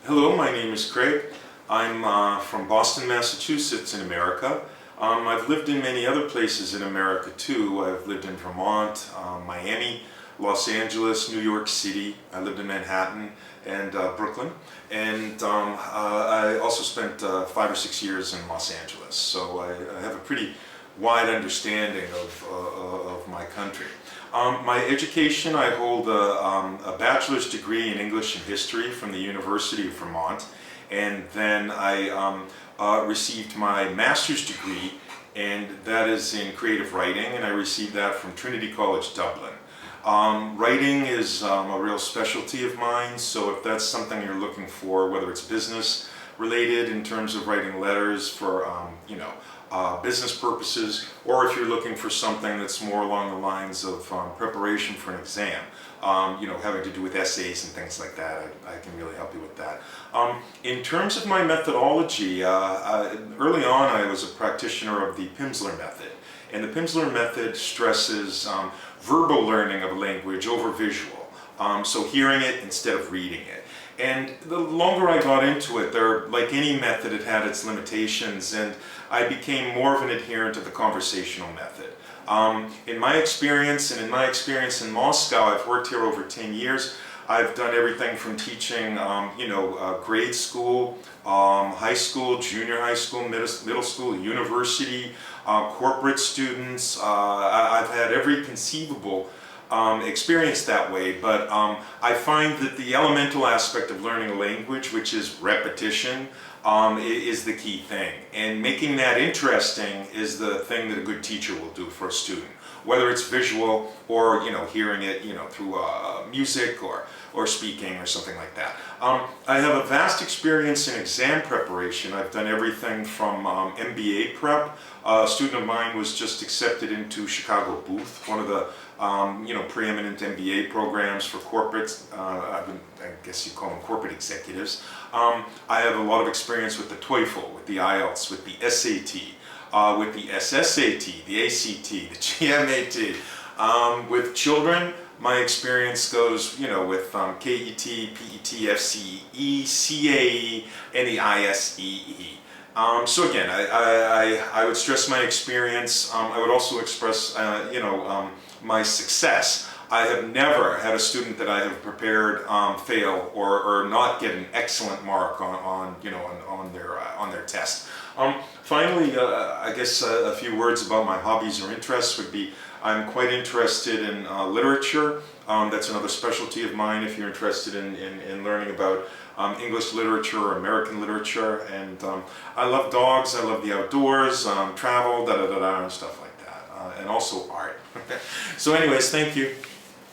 Hello, my name is Craig. I'm from Boston, Massachusetts in America. I've lived in many other places in America too. I've lived in Vermont, Miami, Los Angeles, New York City. I lived in Manhattan and Brooklyn. And I also spent 5 or 6 years in Los Angeles. So I have a pretty wide understanding of my country. My education, I hold a bachelor's degree in English and History from the University of Vermont, and then I received my master's degree, and that is in creative writing, and I received that from Trinity College, Dublin. Writing is a real specialty of mine, so if that's something you're looking for, whether it's business related in terms of writing letters for business purposes, or if you're looking for something that's more along the lines of preparation for an exam, having to do with essays and things like that, I can really help you with that. In terms of my methodology, early on I was a practitioner of the Pimsleur method, and the Pimsleur method stresses verbal learning of a language over visual, so hearing it instead of reading it. And the longer I got into it, like any method, it had its limitations, and I became more of an adherent of the conversational method. In my experience, and in my experience in Moscow, I've worked here over 10 years. I've done everything from teaching, grade school, high school, junior high school, middle school, university, corporate students. I've had every conceivable experience that way, but I find that the elemental aspect of learning a language, which is repetition, is the key thing. And making that interesting is the thing that a good teacher will do for a student, whether it's visual or hearing it through music or speaking or something like that. I have a vast experience in exam preparation. I've done everything from MBA prep. A student of mine was just accepted into Chicago Booth, one of the preeminent MBA programs for corporates. I guess you call them corporate executives. I have a lot of experience with the TOEFL, with the IELTS, with the SAT, with the SSAT, the ACT, the GMAT. With children, my experience goes, with KET, PET, FCE, CAE, and the ISEE. So again, I would stress my experience. I would also express, my success. I have never had a student that I have prepared fail or not get an excellent mark on their test. Finally, I guess a few words about my hobbies or interests would be, I'm quite interested in literature. That's another specialty of mine if you're interested in learning about English literature or American literature. And I love dogs, I love the outdoors, travel, and stuff like that. And also art. So anyways, thank you.